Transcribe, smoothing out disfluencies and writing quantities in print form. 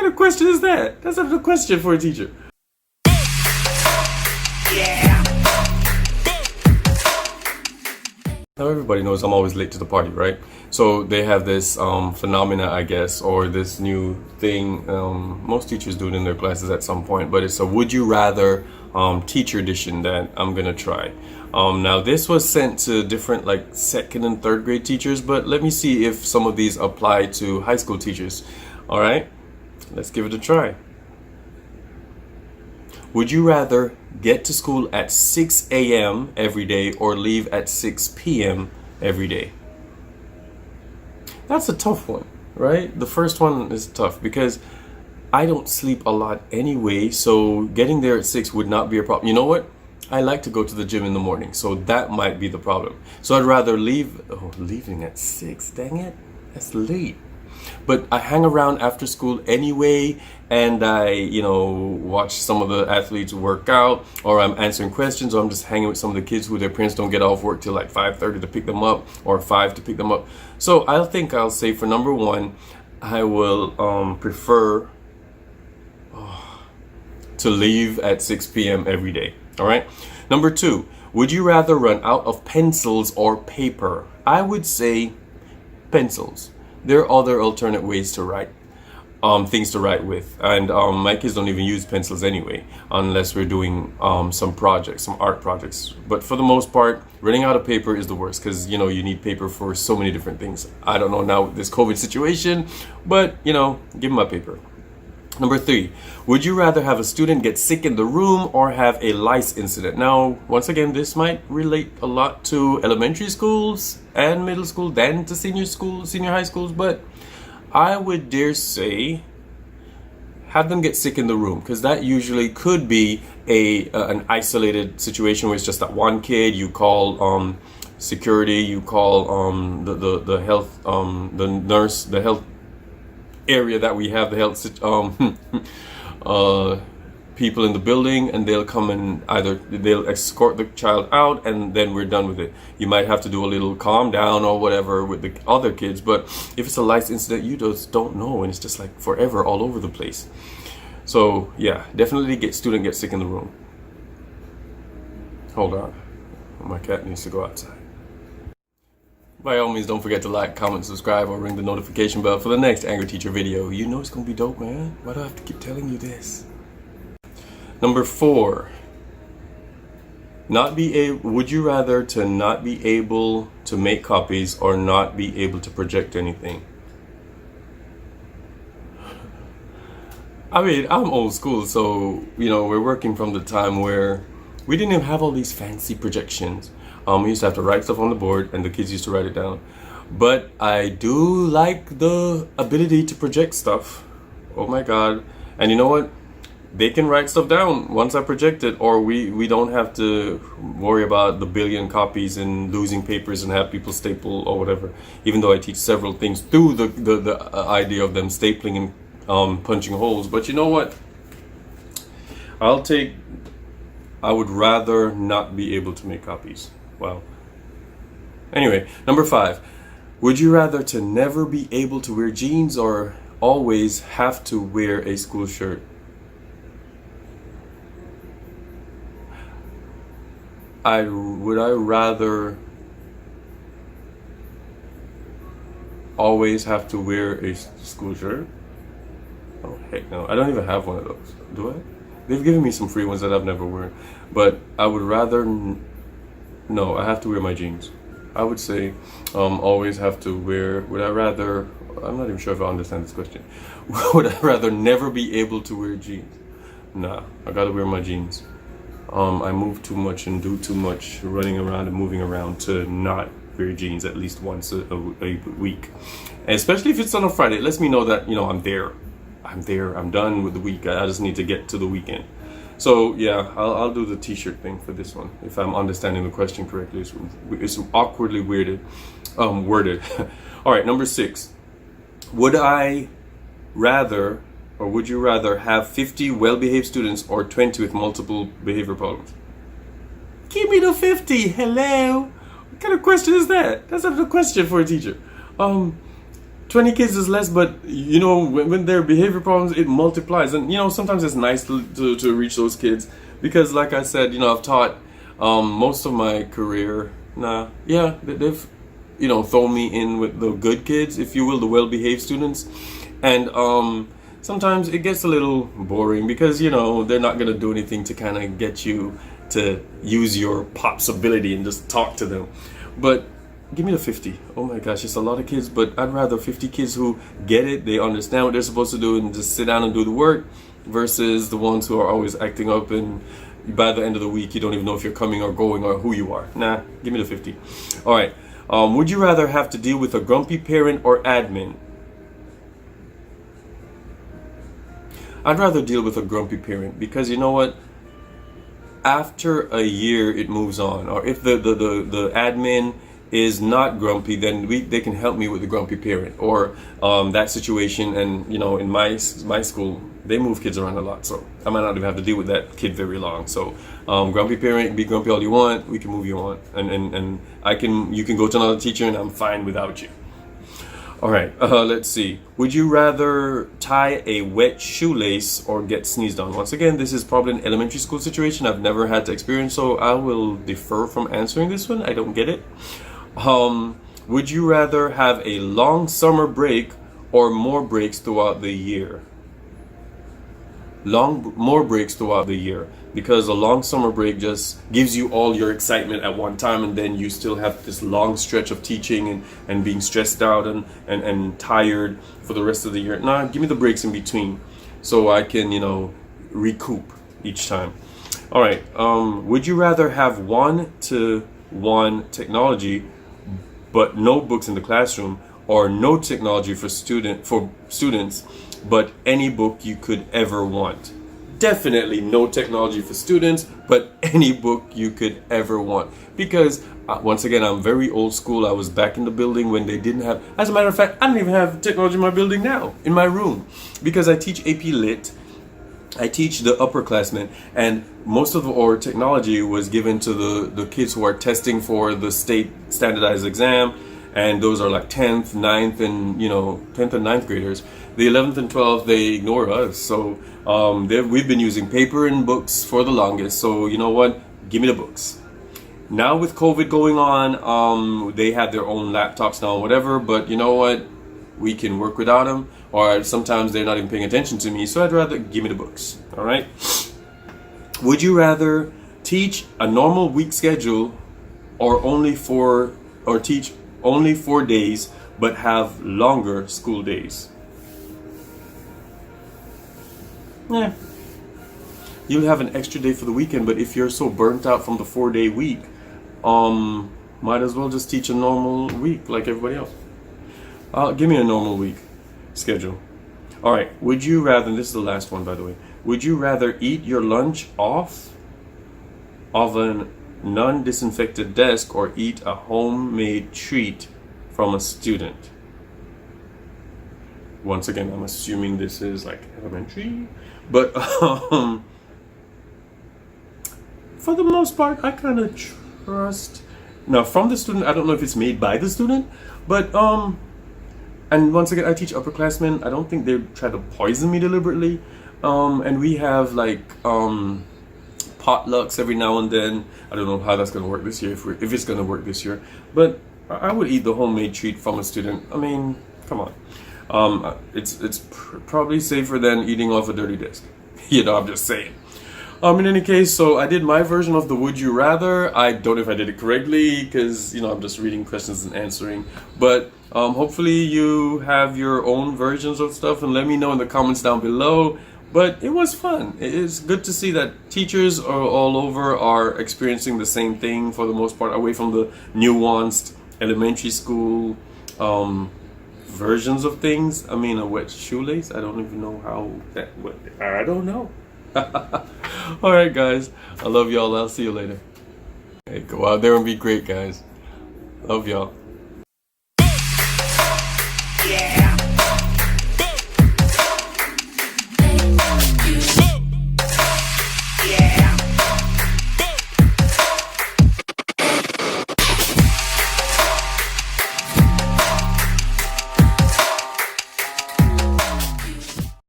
kind of question is that? That's not a question for a teacher. Now everybody knows I'm always late to the party, right? So they have this phenomena, I guess, or this new thing. Most teachers do it in their classes at some point, but it's a would you rather teacher edition that I'm gonna try. Now this was sent to different like second and third grade teachers, but let me see if some of these apply to high school teachers. All right, let's give it a try. Would you rather get to school at 6 a.m. every day or leave at 6 p.m. every day? That's a tough one, right? The first one is tough because I don't sleep a lot anyway, so getting there at 6 would not be a problem. You know what? I like to go to the gym in the morning, so that might be the problem. So I'd rather leaving at 6, dang it, that's late. But I hang around after school anyway, and I, watch some of the athletes work out, or I'm answering questions, or I'm just hanging with some of the kids who their parents don't get off work till like 5:30 to pick them up, or 5 to pick them up. So I think I'll say for number one, I will prefer to leave at 6 p.m. every day. All right. Number two, would you rather run out of pencils or paper? I would say pencils. There are other alternate ways to write, things to write with. And my kids don't even use pencils anyway, unless we're doing some projects, some art projects. But for the most part, running out of paper is the worst because, you need paper for so many different things. I don't know now with this COVID situation, but, give them my paper. Number three, would you rather have a student get sick in the room or have a lice incident? Now, once again, this might relate a lot to elementary schools and middle school, then to senior high schools, but I would dare say have them get sick in the room because that usually could be an isolated situation where it's just that one kid. You call security, you call the health, the nurse, the health area that we have, the health people in the building, and they'll come and they'll escort the child out, and then we're done with it. You might have to do a little calm down or whatever with the other kids, but if it's a lice incident, you just don't know, and it's just like forever all over the place. So yeah, definitely student get sick in the room. Hold on, my cat needs to go outside. By all means, don't forget to like, comment, subscribe, or ring the notification bell for the next Angry Teacher video. You know it's gonna be dope, man. Why do I have to keep telling you this? Number four, would you rather to not be able to make copies or not be able to project anything? I mean, I'm old school, so we're working from the time where we didn't even have all these fancy projections. We used to have to write stuff on the board, and the kids used to write it down. But I do like the ability to project stuff. Oh my God. And you know what? They can write stuff down once I project it, or we don't have to worry about the billion copies and losing papers and have people staple or whatever. Even though I teach several things through the idea of them stapling and punching holes. But you know what? I would rather not be able to make copies. Wow. Anyway, number five, would you rather to never be able to wear jeans or always have to wear a school shirt? Would I rather always have to wear a school shirt? Oh heck no, I don't even have one of those. Do I? They've given me some free ones that I've never worn, but I would rather no, I have to wear my jeans. I would say always have to wear. Would I rather, I'm not even sure if I understand this question. Would I rather never be able to wear jeans? Nah, I gotta wear my jeans. I move too much and do too much running around and moving around to not wear jeans at least once a week. And especially if it's on a Friday, it lets me know that, I'm there. I'm done with the week. I just need to get to the weekend. So yeah, I'll do the t-shirt thing for this one, if I'm understanding the question correctly. It's awkwardly worded. All right, number six. Would you rather have 50 well-behaved students or 20 with multiple behavior problems? Give me the 50. Hello. What kind of question is that? That's not a question for a teacher. 20 kids is less, but you know, when there are behavior problems, it multiplies. And you know, sometimes it's nice to reach those kids because, like I said, you know, I've taught most of my career. They've you know thrown me in with the good kids, if you will, the well-behaved students, and sometimes it gets a little boring because you know they're not gonna do anything to kind of get you to use your pops ability and just talk to them, but. Give me the 50. Oh my gosh, it's a lot of kids, but I'd rather 50 kids who get it, they understand what they're supposed to do and just sit down and do the work versus the ones who are always acting up and by the end of the week you don't even know if you're coming or going or who you are. Nah, give me the 50. All right. Would you rather have to deal with a grumpy parent or admin? I'd rather deal with a grumpy parent because you know what? After a year it moves on. Or if the admin is not grumpy, then they can help me with the grumpy parent or that situation. And you know, in my school, they move kids around a lot, so I might not even have to deal with that kid very long. So grumpy parent, be grumpy all you want, we can move you on, and you can go to another teacher, and I'm fine without you. All right, let's see. Would you rather tie a wet shoelace or get sneezed on? Once again, this is probably an elementary school situation I've never had to experience, so I will defer from answering this one. I don't get it. Would you rather have a long summer break or more breaks throughout the year? More breaks throughout the year, because a long summer break just gives you all your excitement at one time, and then you still have this long stretch of teaching and being stressed out and tired for the rest of the year. Nah, give me the breaks in between so I can, you know, recoup each time. All right. Would you rather have 1-to-1 technology but no books in the classroom, or no technology for students, but any book you could ever want? Definitely no technology for students, but any book you could ever want. Because once again, I'm very old school. I was back in the building when they didn't have. As a matter of fact, I don't even have technology in my building now, in my room, because I teach AP Lit. I teach the upperclassmen, and most of our technology was given to the kids who are testing for the state standardized exam, and those are like 10th, 9th, and 10th and 9th graders. The 11th and 12th, they ignore us, so we've been using paper and books for the longest. So you know what? Give me the books. Now with COVID going on, they have their own laptops now, whatever. But you know what? We can work without them, or sometimes they're not even paying attention to me, so I'd rather give me the books. All right. Would you rather teach a normal week schedule or teach only 4 days but have longer school days? You'll have an extra day for the weekend, but if you're so burnt out from the 4-day week, might as well just teach a normal week like everybody else. Give me a normal week schedule. All right. Would you rather, and this is the last one, by the way, would you rather eat your lunch off of a non-disinfected desk or eat a homemade treat from a student? Once again, I'm assuming this is like elementary, but for the most part, I kind of trust. Now, from the student, I don't know if it's made by the student, but and once again, I teach upperclassmen. I don't think they try to poison me deliberately. And we have like potlucks every now and then. I don't know how that's going to work this year, if it's going to work this year. But I would eat the homemade treat from a student. I mean, come on. It's probably safer than eating off a dirty desk. I'm just saying. In any case, so I did my version of the Would You Rather. I don't know if I did it correctly because, I'm just reading questions and answering. But hopefully you have your own versions of stuff, and let me know in the comments down below. But it was fun. It's good to see that teachers all over are experiencing the same thing for the most part, away from the nuanced elementary school versions of things. I mean, a wet shoelace, I don't even know how that would. I don't know. Alright guys, I love y'all. I'll see you later. Hey, go out there and be great, guys. Love y'all.